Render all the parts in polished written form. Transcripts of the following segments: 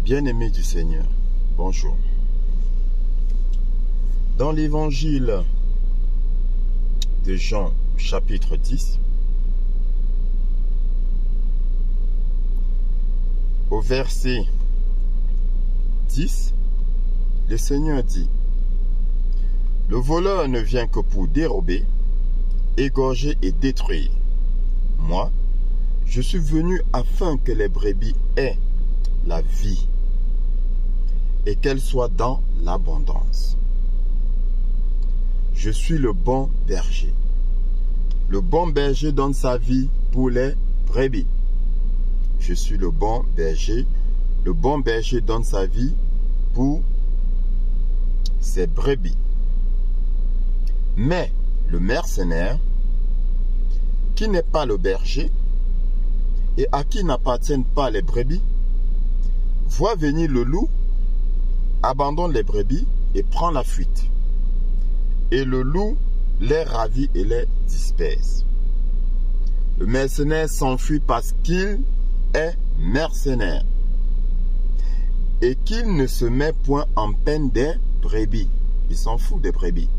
Bien-aimés du Seigneur, bonjour. Dans l'évangile de Jean, chapitre 10, au verset 10, le Seigneur dit: le voleur ne vient que pour dérober, égorger et détruire. Moi, je suis venu afin que les brebis aient la vie et qu'elle soit dans l'abondance. Je suis le bon berger. Le bon berger donne sa vie pour les brebis. Je suis le bon berger. Le bon berger donne sa vie pour ses brebis. Mais le mercenaire, qui n'est pas le berger et à qui n'appartiennent pas les brebis, voit venir le loup, abandonne les brebis et prend la fuite. Et le loup les ravit et les disperse. Le mercenaire s'enfuit parce qu'il est mercenaire et qu'il ne se met point en peine des brebis. Il s'en fout des brebis.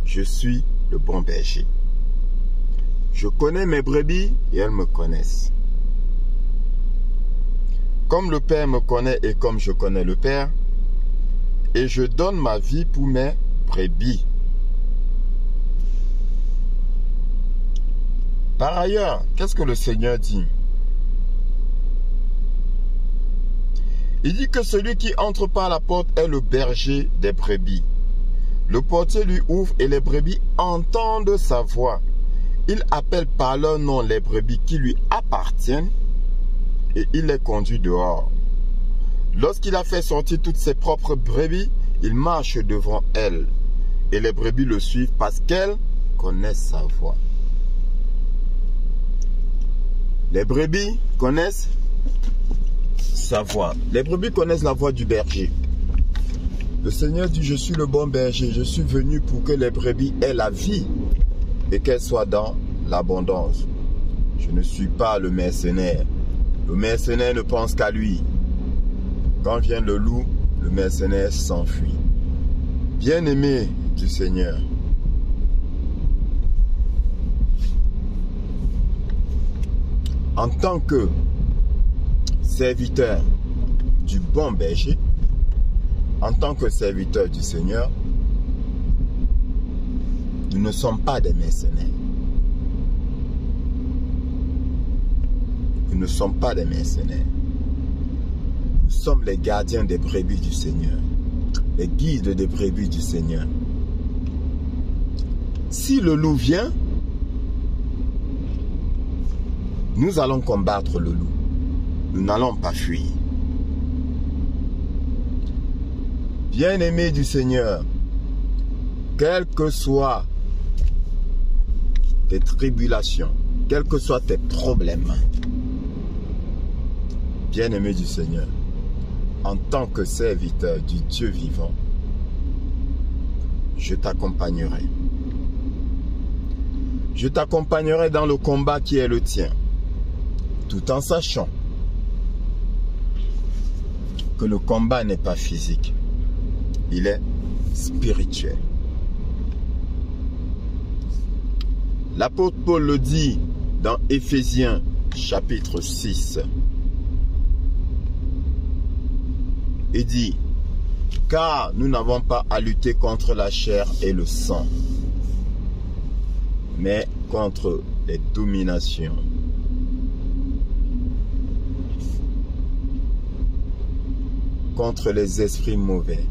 Je suis le bon berger. Je connais mes brebis et elles me connaissent. Comme le Père me connaît et comme je connais le Père, et je donne ma vie pour mes brebis. Par ailleurs, qu'est-ce que le Seigneur dit? Il dit que celui qui entre par la porte est le berger des brebis. Le portier lui ouvre et les brebis entendent sa voix. Il appelle par leur nom les brebis qui lui appartiennent et il les conduit dehors. Lorsqu'il a fait sortir toutes ses propres brebis, il marche devant elles et les brebis le suivent parce qu'elles connaissent sa voix. Les brebis connaissent sa voix. Les brebis connaissent la voix du berger. Le Seigneur dit: je suis le bon berger. Je suis venu pour que les brebis aient la vie et qu'elles soient dans l'abondance. Je ne suis pas le mercenaire. Le mercenaire ne pense qu'à lui. Quand vient le loup, le mercenaire s'enfuit. Bien-aimé du Seigneur, en tant que serviteur du bon berger, en tant que serviteur du Seigneur, nous ne sommes pas des mercenaires. Nous ne sommes pas des mercenaires. Nous sommes les gardiens des brebis du Seigneur, les guides des brebis du Seigneur. Si le loup vient, nous allons combattre le loup. Nous n'allons pas fuir. Bien-aimé du Seigneur, quelles que soient tes tribulations, quels que soient tes problèmes, bien-aimé du Seigneur, en tant que serviteur du Dieu vivant, je t'accompagnerai. Je t'accompagnerai dans le combat qui est le tien, tout en sachant que le combat n'est pas physique, il est spirituel. L'apôtre Paul le dit dans Éphésiens chapitre 6. Il dit: car nous n'avons pas à lutter contre la chair et le sang, mais contre les dominations, contre les esprits mauvais,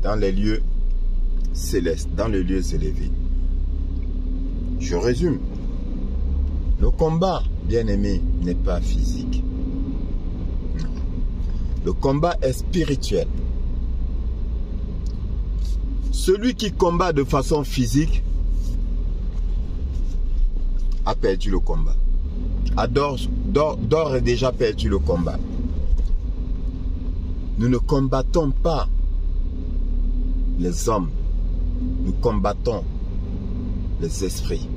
dans les lieux célestes, dans les lieux élevés. Je résume. Le combat, bien-aimé, n'est pas physique. Le combat est spirituel. Celui qui combat de façon physique a perdu le combat. A d'ores et déjà perdu le combat. Nous ne combattons pas les hommes. Nous combattons les esprits.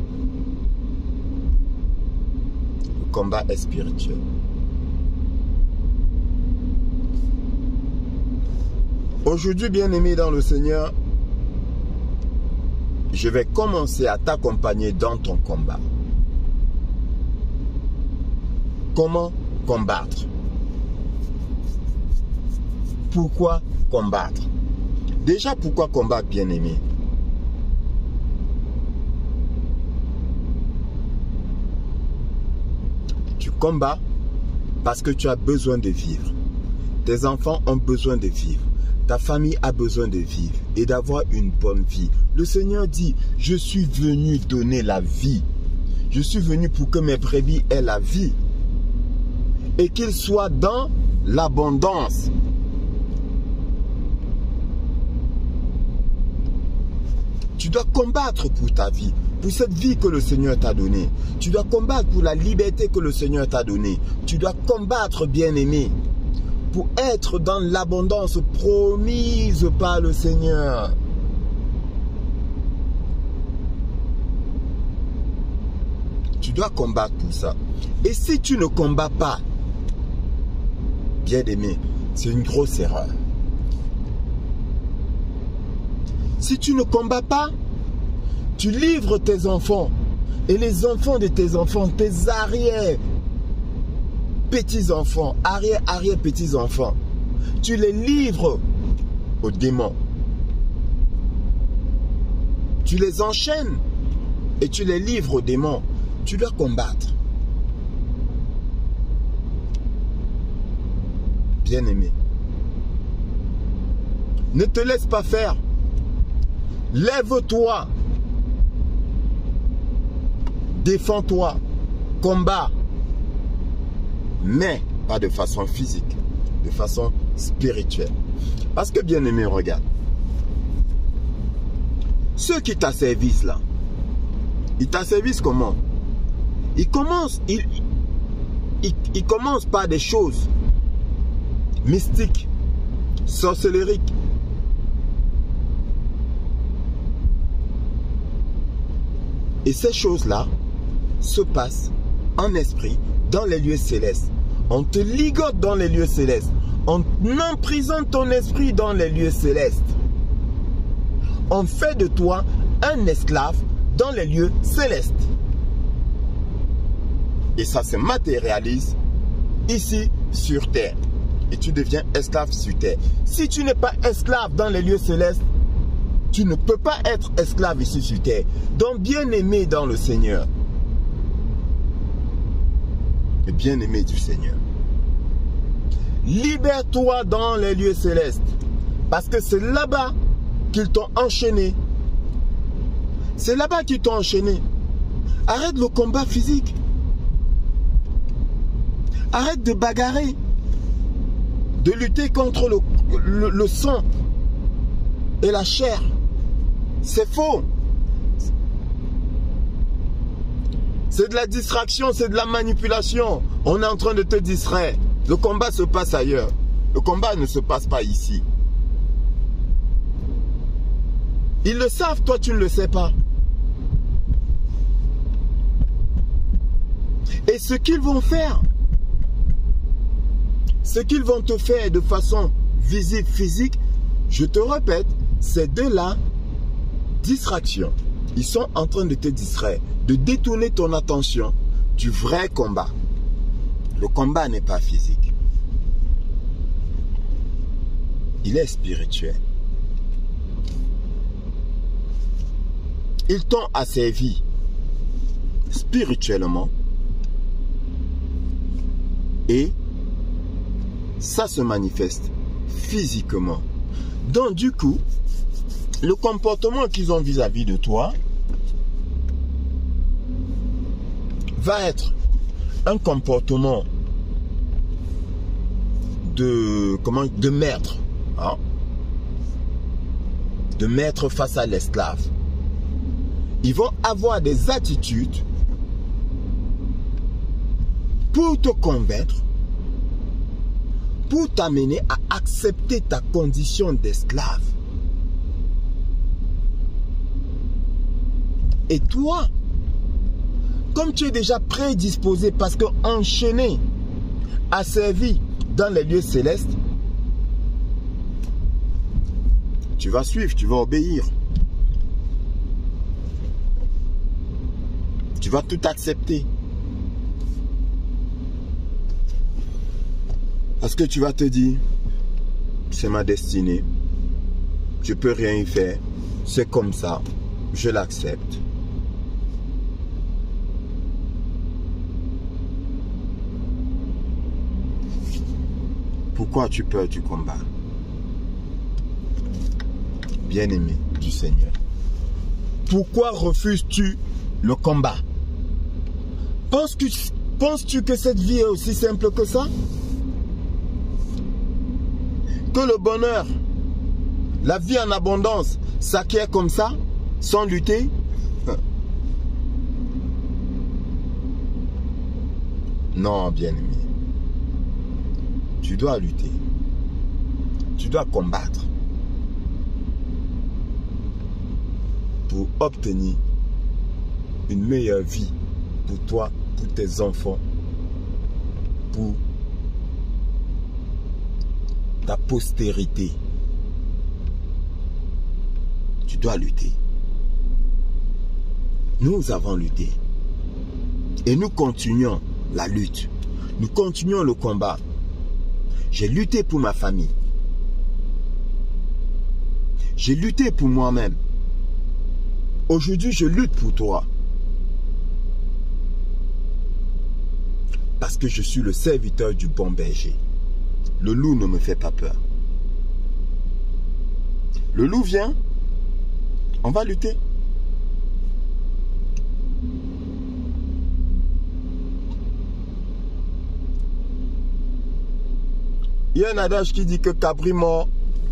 combat est spirituel. Aujourd'hui, bien-aimé dans le Seigneur, je vais commencer à t'accompagner dans ton combat. Comment combattre? Pourquoi combattre? Déjà, pourquoi combattre, bien-aimé? Tu combats parce que tu as besoin de vivre. Tes enfants ont besoin de vivre. Ta famille a besoin de vivre et d'avoir une bonne vie. Le Seigneur dit, je suis venu donner la vie. Je suis venu pour que mes brebis aient la vie. Et qu'ils soient dans l'abondance. Tu dois combattre pour ta vie, pour cette vie que le Seigneur t'a donnée. Tu dois combattre pour la liberté que le Seigneur t'a donnée. Tu dois combattre, bien-aimé, pour être dans l'abondance promise par le Seigneur. Tu dois combattre pour ça. Et si tu ne combats pas, bien-aimé, c'est une grosse erreur. Si tu ne combats pas, tu livres tes enfants et les enfants de tes enfants, tes petits-enfants, petits-enfants, tu les livres aux démons. Tu les enchaînes et tu les livres aux démons. Tu dois combattre. Bien-aimé, ne te laisse pas faire. Lève-toi. Défends-toi. Combat. Mais pas de façon physique. De façon spirituelle. Parce que, bien-aimé, regarde. Ceux qui t'asservissent là, ils t'asservissent comment? Ils commencent par des choses mystiques, sorcelleriques. Et ces choses-là se passent en esprit dans les lieux célestes. On te ligote dans les lieux célestes. On emprisonne ton esprit dans les lieux célestes. On fait de toi un esclave dans les lieux célestes. Et ça se matérialise ici sur terre. Et tu deviens esclave sur terre. Si tu n'es pas esclave dans les lieux célestes, tu ne peux pas être esclave ici sur terre. Donc, bien-aimé dans le Seigneur. Et bien-aimé du Seigneur. Libère-toi dans les lieux célestes. Parce que c'est là-bas qu'ils t'ont enchaîné. C'est là-bas qu'ils t'ont enchaîné. Arrête le combat physique. Arrête de bagarrer. De lutter contre le sang et la chair. C'est faux. C'est de la distraction, c'est de la manipulation. On est en train de te distraire. Le combat se passe ailleurs. Le combat ne se passe pas ici. Ils le savent, toi tu ne le sais pas. Et ce qu'ils vont faire, ce qu'ils vont te faire de façon visible, physique, je te répète, c'est de la distraction. Ils sont en train de te distraire, de détourner ton attention du vrai combat. Le combat n'est pas physique. Il est spirituel. Ils t'ont asservi spirituellement et ça se manifeste physiquement. Donc du coup, le comportement qu'ils ont vis-à-vis de toi va être un comportement de maître, hein? De maître face à l'esclave. Ils vont avoir des attitudes pour te convaincre, pour t'amener à accepter ta condition d'esclave. Et toi, comme tu es déjà prédisposé, parce que enchaîné à servir dans les lieux célestes, tu vas suivre, tu vas obéir. Tu vas tout accepter. Parce que tu vas te dire, c'est ma destinée. Je peux rien y faire. C'est comme ça. Je l'accepte. Pourquoi tu peur du combat? Bien-aimé du Seigneur. Pourquoi refuses-tu le combat? Penses-tu que cette vie est aussi simple que ça? Que le bonheur, la vie en abondance, s'acquiert comme ça, sans lutter? Non, bien-aimé. Tu dois lutter. Tu dois combattre pour obtenir une meilleure vie pour toi, pour tes enfants, pour ta postérité. Tu dois lutter. Nous avons lutté. Et nous continuons la lutte. Nous continuons le combat. J'ai lutté pour ma famille. J'ai lutté pour moi-même. Aujourd'hui, je lutte pour toi. Parce que je suis le serviteur du bon berger. Le loup ne me fait pas peur. Le loup vient. On va lutter. Il y a un adage qui dit que cabri mort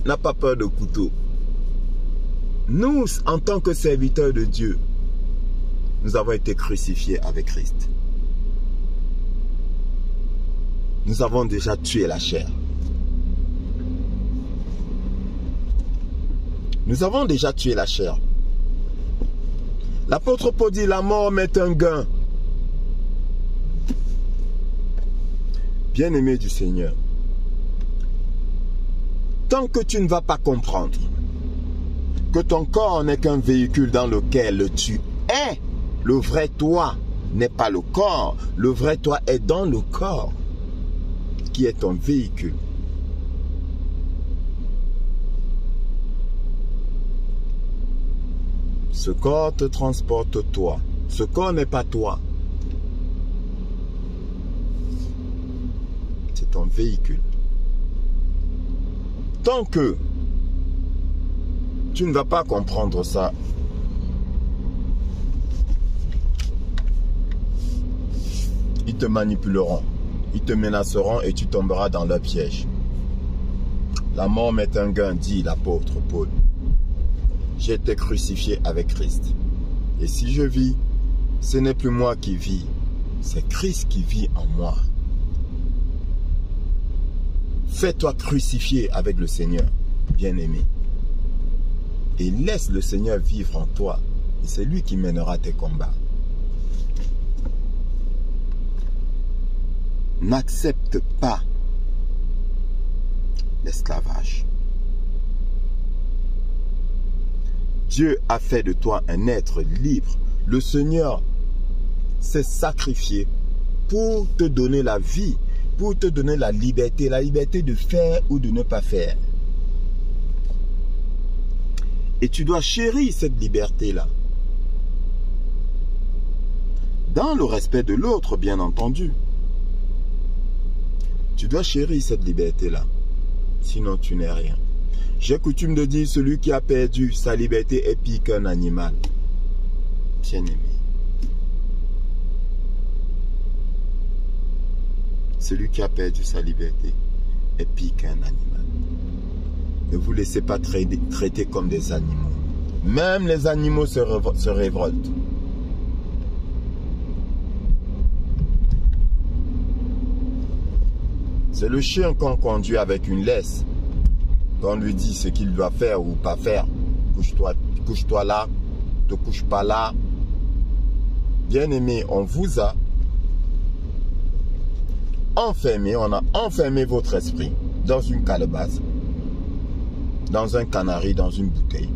n'a pas peur de couteau. Nous, en tant que serviteurs de Dieu, nous avons été crucifiés avec Christ. Nous avons déjà tué la chair. Nous avons déjà tué la chair. L'apôtre Paul dit, la mort m'est un gain. Bien-aimé du Seigneur, tant que tu ne vas pas comprendre que ton corps n'est qu'un véhicule dans lequel tu es, le vrai toi n'est pas le corps, le vrai toi est dans le corps, qui est ton véhicule. Ce corps te transporte toi. Ce corps n'est pas toi. C'est ton véhicule. Tant que tu ne vas pas comprendre ça, ils te manipuleront, ils te menaceront et tu tomberas dans leur piège. La mort m'est un gain, dit l'apôtre Paul. J'ai été crucifié avec Christ. Et si je vis, ce n'est plus moi qui vis, c'est Christ qui vit en moi. Fais-toi crucifier avec le Seigneur, bien-aimé. Et laisse le Seigneur vivre en toi. Et c'est lui qui mènera tes combats. N'accepte pas l'esclavage. Dieu a fait de toi un être libre. Le Seigneur s'est sacrifié pour te donner la vie, pour te donner la liberté de faire ou de ne pas faire. Et tu dois chérir cette liberté-là. Dans le respect de l'autre, bien entendu. Tu dois chérir cette liberté-là. Sinon, tu n'es rien. J'ai coutume de dire, celui qui a perdu sa liberté est pire qu'un animal. Bien-aimé. Celui qui a perdu sa liberté est pire qu'un animal. Ne vous laissez pas traiter comme des animaux. Même les animaux se révoltent. C'est le chien qu'on conduit avec une laisse. On lui dit ce qu'il doit faire ou pas faire. Couche-toi là, te couche pas là. Bien-aimés, on vous a enfermé, on a enfermé votre esprit dans une calebasse, dans un canari, dans une bouteille.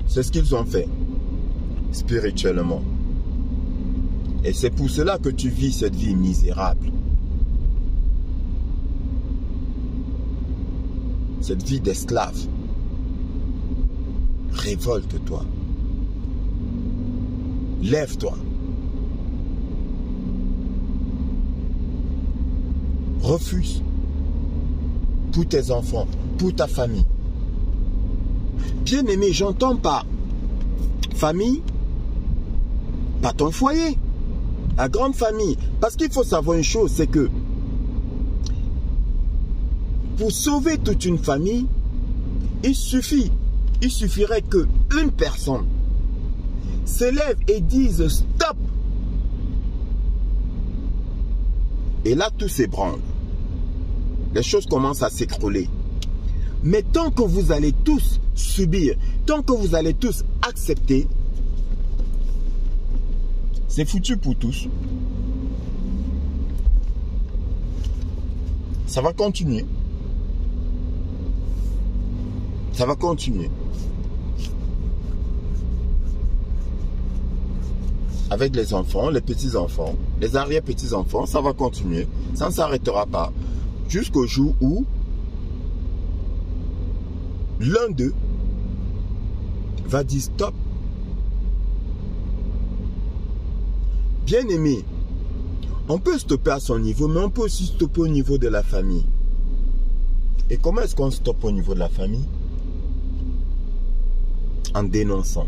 C'est ce qu'ils ont fait, spirituellement. Et c'est pour cela que tu vis cette vie misérable. Cette vie d'esclave. Révolte-toi. Lève-toi. Refuse. Pour tes enfants, pour ta famille. Bien-aimé, j'entends pas famille, pas ton foyer. La grande famille. Parce qu'il faut savoir une chose, c'est que pour sauver toute une famille, il suffirait que une personne s'élève et dise stop. Et là, tout s'ébranle. Les choses commencent à s'écrouler. Mais tant que vous allez tous subir, tant que vous allez tous accepter, c'est foutu pour tous. Ça va continuer. Ça va continuer. Avec les enfants, les petits-enfants, les arrière-petits-enfants, ça va continuer. Ça ne s'arrêtera pas. Jusqu'au jour où l'un d'eux va dire stop. Bien-aimé, on peut stopper à son niveau, mais on peut aussi stopper au niveau de la famille. Et comment est-ce qu'on stoppe au niveau de la famille? En dénonçant.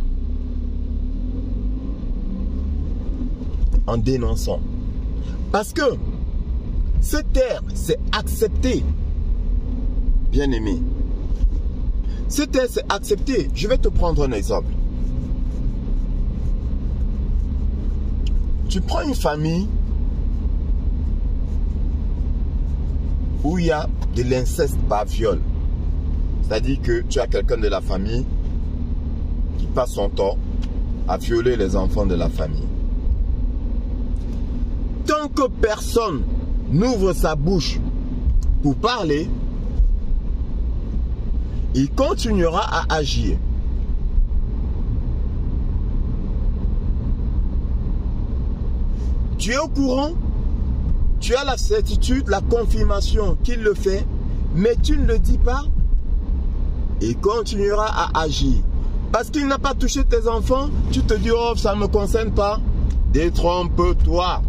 En dénonçant. Parce que cette terre, c'est accepté. Bien-aimé. Cette terre, c'est accepté. Je vais te prendre un exemple. Tu prends une famille où il y a de l'inceste par viol. C'est-à-dire que tu as quelqu'un de la famille qui passe son temps à violer les enfants de la famille. Tant que personne n'ouvre sa bouche pour parler, il continuera à agir. Tu es au courant, tu as la certitude, la confirmation qu'il le fait, mais tu ne le dis pas, il continuera à agir. Parce qu'il n'a pas touché tes enfants, tu te dis, oh, ça ne me concerne pas. Détrompe-toi.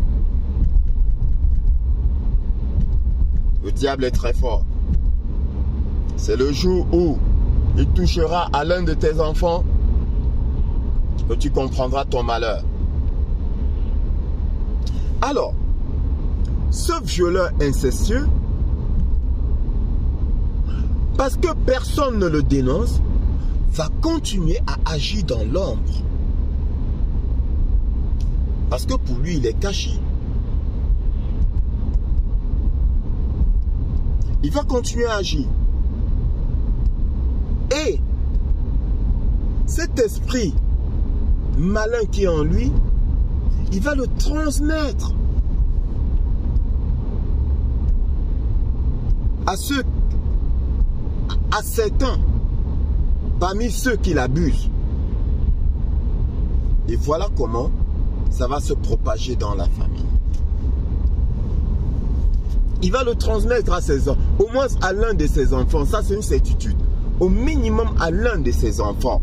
Le diable est très fort. C'est le jour où il touchera à l'un de tes enfants que tu comprendras ton malheur. Alors, ce violeur incestueux, parce que personne ne le dénonce, va continuer à agir dans l'ombre. Parce que pour lui, il est caché. Il va continuer à agir. Et cet esprit malin qui est en lui, il va le transmettre à certains parmi ceux qui l'abusent. Et voilà comment ça va se propager dans la famille. Il va le transmettre à ses enfants, au moins à l'un de ses enfants. Ça, c'est une certitude. Au minimum à l'un de ses enfants.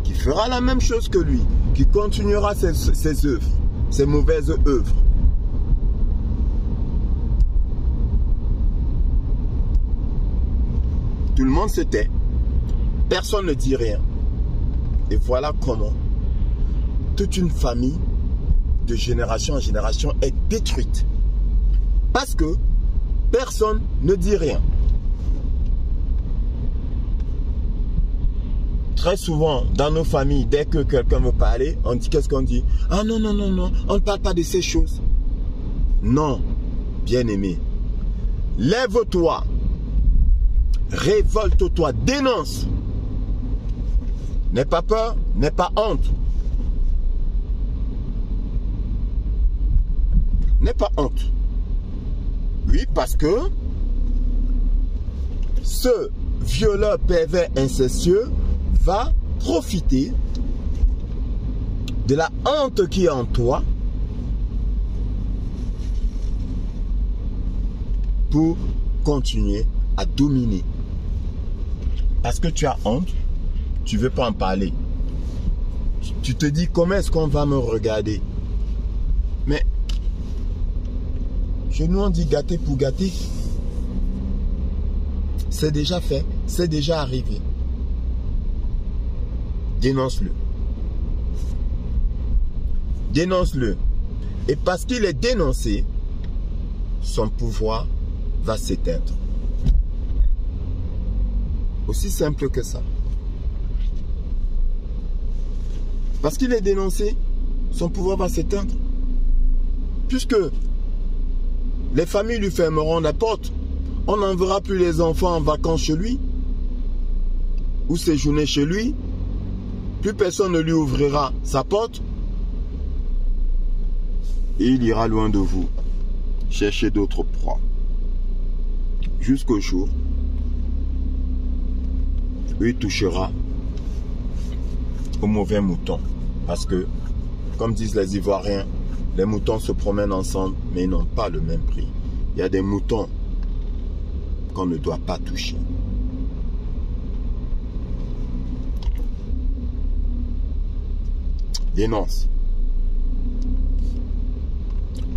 Qui fera la même chose que lui. Qui continuera ses œuvres, ses mauvaises œuvres. Tout le monde se tait. Personne ne dit rien. Et voilà comment toute une famille de génération en génération est détruite. Parce que personne ne dit rien. Très souvent, dans nos familles, dès que quelqu'un veut parler, on dit, qu'est-ce qu'on dit? Ah non, non, non, non, on ne parle pas de ces choses. Non, bien-aimé. Lève-toi. Révolte-toi. Dénonce. N'aie pas peur, n'aie pas honte. N'aie pas honte. Oui, parce que ce violeur pervers incestueux va profiter de la honte qui est en toi pour continuer à dominer. Parce que tu as honte, tu ne veux pas en parler. Tu te dis comment est-ce qu'on va me regarder. Mais je nous en dis gâter pour gâter. C'est déjà fait, c'est déjà arrivé. Dénonce-le. Dénonce-le. Et parce qu'il est dénoncé, son pouvoir va s'éteindre. Aussi simple que ça. Parce qu'il est dénoncé, son pouvoir va s'éteindre. Puisque les familles lui fermeront la porte, on n'enverra plus les enfants en vacances chez lui ou séjourner chez lui. Plus personne ne lui ouvrira sa porte. Et il ira loin de vous, chercher d'autres proies. Jusqu'au jour où il touchera au mauvais mouton. Parce que, comme disent les Ivoiriens, les moutons se promènent ensemble, mais ils n'ont pas le même prix. Il y a des moutons qu'on ne doit pas toucher. Dénonce.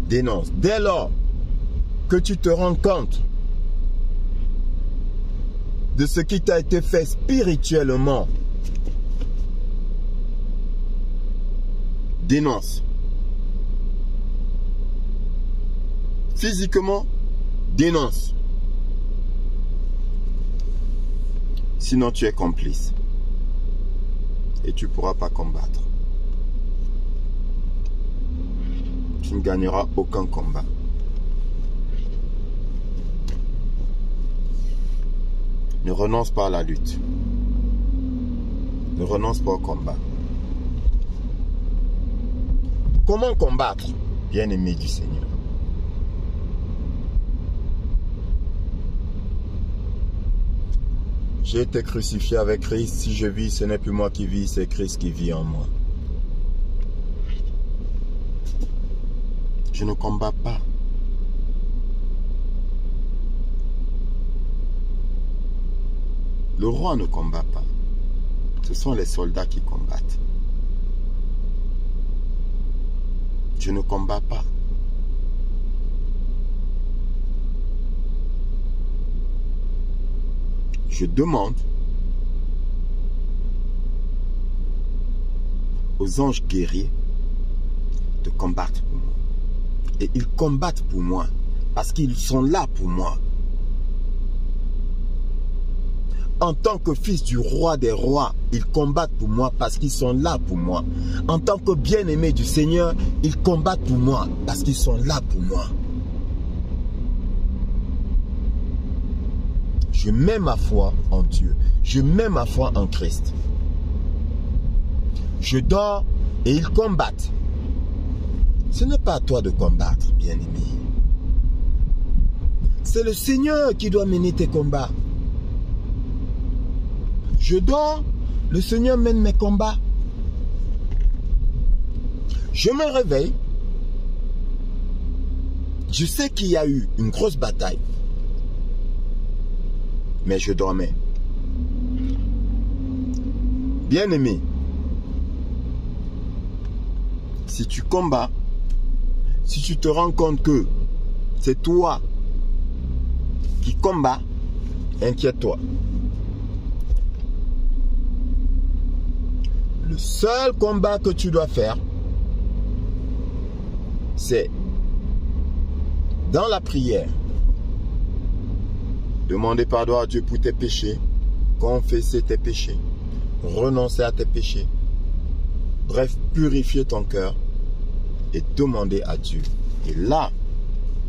Dénonce. Dès lors que tu te rends compte de ce qui t'a été fait spirituellement, dénonce. Physiquement, dénonce. Sinon, tu es complice. Et tu ne pourras pas combattre. Tu ne gagneras aucun combat. Ne renonce pas à la lutte. Ne renonce pas au combat. Comment combattre, bien-aimé du Seigneur? J'ai été crucifié avec Christ. Si je vis, ce n'est plus moi qui vis, c'est Christ qui vit en moi. Je ne combats pas. Le roi ne combat pas. Ce sont les soldats qui combattent. Je ne combats pas. Je demande aux anges guerriers de combattre pour moi. Et ils combattent pour moi parce qu'ils sont là pour moi. En tant que fils du roi des rois, ils combattent pour moi parce qu'ils sont là pour moi. En tant que bien-aimé du Seigneur, ils combattent pour moi parce qu'ils sont là pour moi. Je mets ma foi en Dieu. Je mets ma foi en Christ. Je dors et ils combattent. Ce n'est pas à toi de combattre, bien-aimé. C'est le Seigneur qui doit mener tes combats. Je dors, le Seigneur mène mes combats. Je me réveille. Je sais qu'il y a eu une grosse bataille. Mais je dormais. Bien-aimé, si tu combats, si tu te rends compte que c'est toi qui combats, inquiète-toi. Le seul combat que tu dois faire, c'est dans la prière. Demander pardon à Dieu pour tes péchés, confesser tes péchés, renoncer à tes péchés. Bref, purifier ton cœur et demander à Dieu. Et là,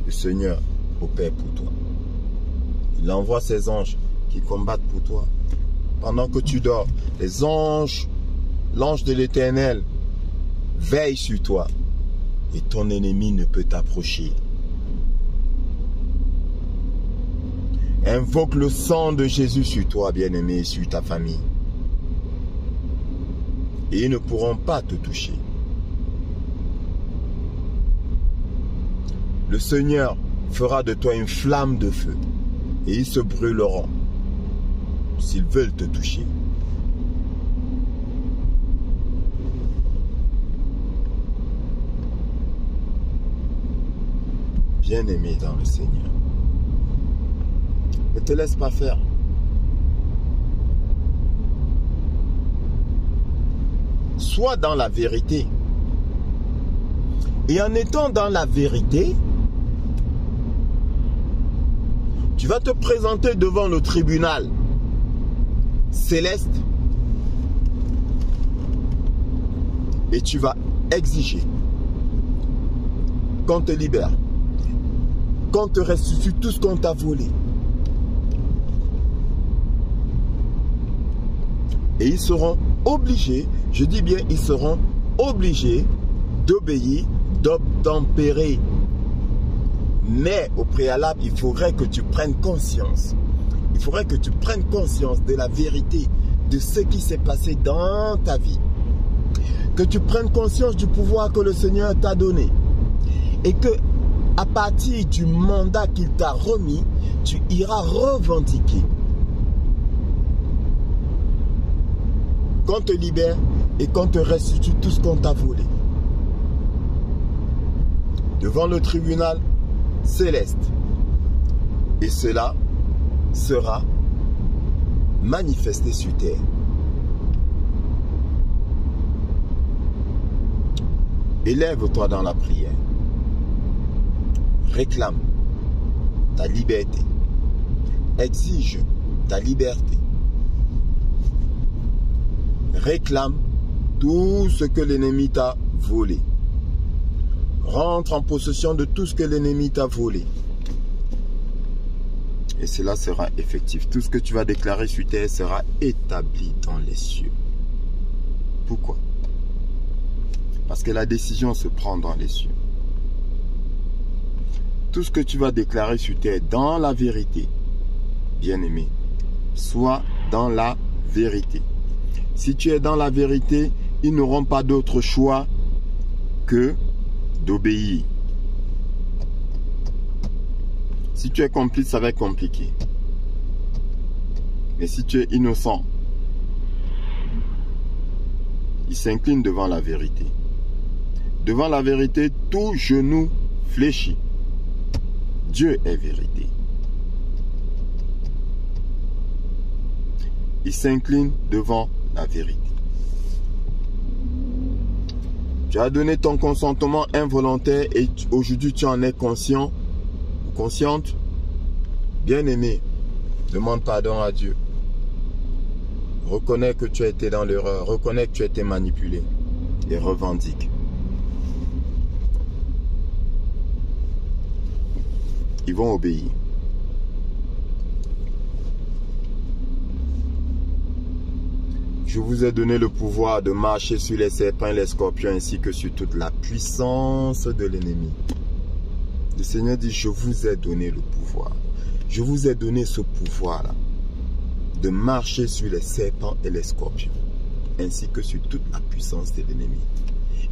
le Seigneur opère pour toi. Il envoie ses anges qui combattent pour toi. Pendant que tu dors, les anges l'ange de l'Éternel veille sur toi et ton ennemi ne peut t'approcher. Invoque le sang de Jésus sur toi, bien-aimé, et sur ta famille. Et ils ne pourront pas te toucher. Le Seigneur fera de toi une flamme de feu et ils se brûleront s'ils veulent te toucher. Bien-aimé dans le Seigneur, ne te laisse pas faire. Sois dans la vérité. Et en étant dans la vérité, tu vas te présenter devant le tribunal céleste et tu vas exiger qu'on te libère, qu'on te restitue tout ce qu'on t'a volé. Et ils seront obligés, je dis bien, ils seront obligés d'obéir, d'obtempérer. Mais au préalable, il faudrait que tu prennes conscience. Il faudrait que tu prennes conscience de la vérité, de ce qui s'est passé dans ta vie. Que tu prennes conscience du pouvoir que le Seigneur t'a donné. Et que à partir du mandat qu'il t'a remis, tu iras revendiquer. Qu'on te libère et qu'on te restitue tout ce qu'on t'a volé. Devant le tribunal céleste. Et cela sera manifesté sur terre. Élève-toi dans la prière. Réclame ta liberté. Exige ta liberté. Réclame tout ce que l'ennemi t'a volé. Rentre en possession de tout ce que l'ennemi t'a volé. Et cela sera effectif. Tout ce que tu vas déclarer sur terre sera établi dans les cieux. Pourquoi? Parce que la décision se prend dans les cieux. Tout ce que tu vas déclarer sur terre dans la vérité, bien-aimé, sois dans la vérité. Si tu es dans la vérité, ils n'auront pas d'autre choix que d'obéir. Si tu es complice, ça va être compliqué. Mais si tu es innocent, ils s'inclinent devant la vérité. Devant la vérité, tout genou fléchit. Dieu est vérité. Ils s'inclinent devant la vérité. Tu as donné ton consentement involontaire et aujourd'hui tu en es conscient ou consciente. Bien-aimé, demande pardon à Dieu. Reconnais que tu as été dans l'erreur. Reconnais que tu as été manipulé. Et revendique. Ils vont obéir. Je vous ai donné le pouvoir de marcher sur les serpents et les scorpions ainsi que sur toute la puissance de l'ennemi. Le Seigneur dit, je vous ai donné le pouvoir. Je vous ai donné ce pouvoir-là de marcher sur les serpents et les scorpions ainsi que sur toute la puissance de l'ennemi.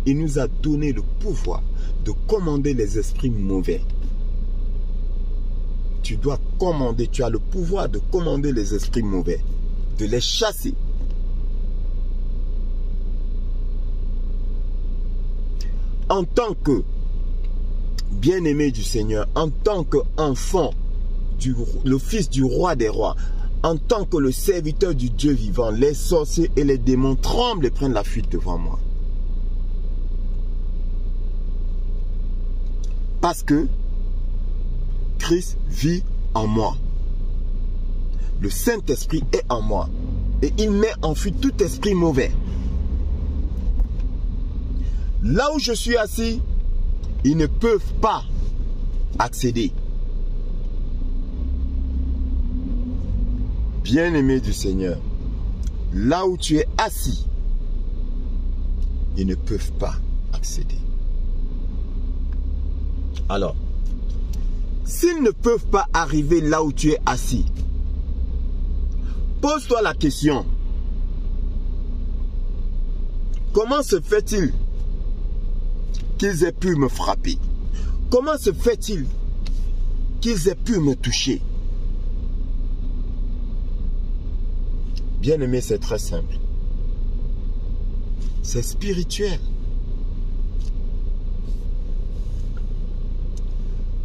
Il nous a donné le pouvoir de commander les esprits mauvais. Tu dois commander, tu as le pouvoir de commander les esprits mauvais, de les chasser. En tant que bien-aimé du Seigneur, en tant qu'enfant, le fils du roi des rois, en tant que le serviteur du Dieu vivant, les sorciers et les démons tremblent et prennent la fuite devant moi. Parce que Christ vit en moi. Le Saint-Esprit est en moi. Et il met en fuite tout esprit mauvais. Là où je suis assis, ils ne peuvent pas accéder. Bien-aimé du Seigneur, là où tu es assis, ils ne peuvent pas accéder. Alors, s'ils ne peuvent pas arriver là où tu es assis, pose-toi la question. Comment se fait-il qu'ils aient pu me frapper? Comment se fait-il qu'ils aient pu me toucher? Bien-aimé, c'est très simple. C'est spirituel.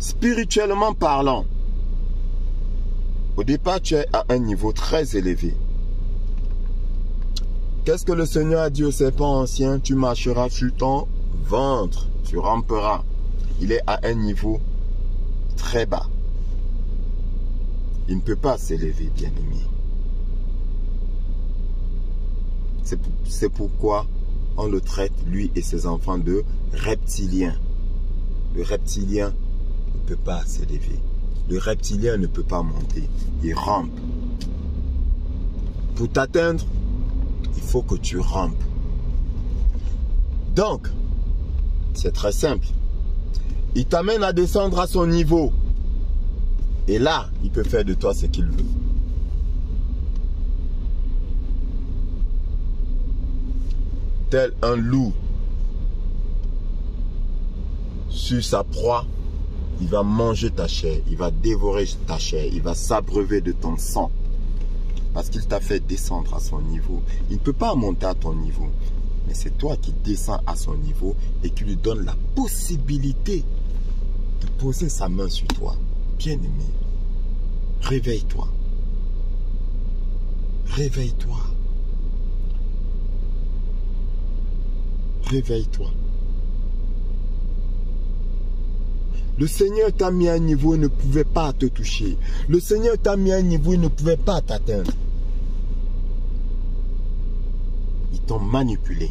Spirituellement parlant, au départ, tu es à un niveau très élevé. Qu'est-ce que le Seigneur a dit au serpent ancien? Tu marcheras sur ton ventre, tu ramperas. Il est à un niveau très bas. Il ne peut pas s'élever, bien-aimé. C'est pourquoi on le traite, lui et ses enfants, de reptilien. Le reptilien ne peut pas s'élever. Le reptilien ne peut pas monter. Il rampe. Pour t'atteindre, il faut que tu rampes. Donc, c'est très simple. Il t'amène à descendre à son niveau. Et là, il peut faire de toi ce qu'il veut. Tel un loup sur sa proie, il va manger ta chair, il va dévorer ta chair, il va s'abreuver de ton sang. Parce qu'il t'a fait descendre à son niveau. Il ne peut pas monter à ton niveau. Mais c'est toi qui descends à son niveau et qui lui donnes la possibilité de poser sa main sur toi. Bien-aimé, réveille-toi. Réveille-toi. Réveille-toi. Le Seigneur t'a mis à un niveau, il ne pouvait pas te toucher. Le Seigneur t'a mis à un niveau, il ne pouvait pas t'atteindre. Ils t'ont manipulé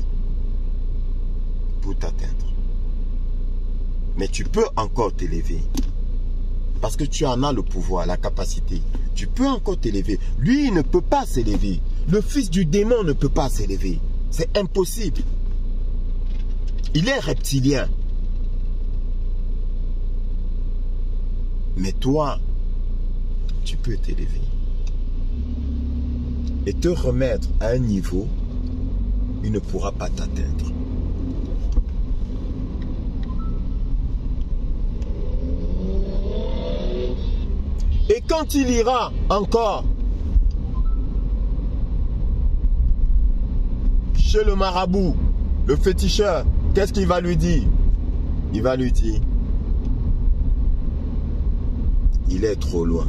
pour t'atteindre. Mais tu peux encore t'élever. Parce que tu en as le pouvoir, la capacité. Tu peux encore t'élever. Lui, il ne peut pas s'élever. Le fils du démon ne peut pas s'élever. C'est impossible. Il est reptilien. Mais toi, tu peux t'élever. Et te remettre à un niveau, il ne pourra pas t'atteindre. Et quand il ira encore chez le marabout, le féticheur, qu'est-ce qu'il va lui dire? Il va lui dire, il est trop loin.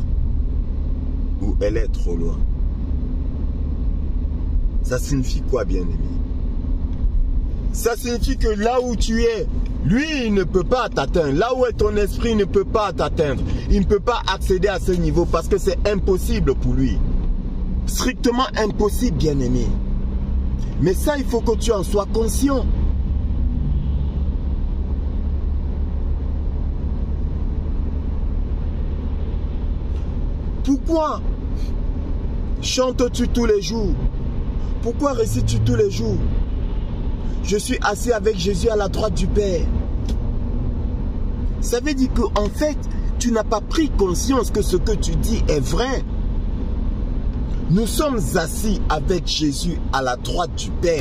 Ou elle est trop loin. Ça signifie quoi, bien-aimé? Ça signifie que là où tu es, lui, il ne peut pas t'atteindre. Là où est ton esprit, il ne peut pas t'atteindre. Il ne peut pas accéder à ce niveau parce que c'est impossible pour lui. Strictement impossible, bien-aimé. Mais ça, il faut que tu en sois conscient. Pourquoi chantes-tu tous les jours? Pourquoi récites-tu tous les jours? Je suis assis avec Jésus à la droite du Père. Ça veut dire qu'en fait, tu n'as pas pris conscience que ce que tu dis est vrai. Nous sommes assis avec Jésus à la droite du Père.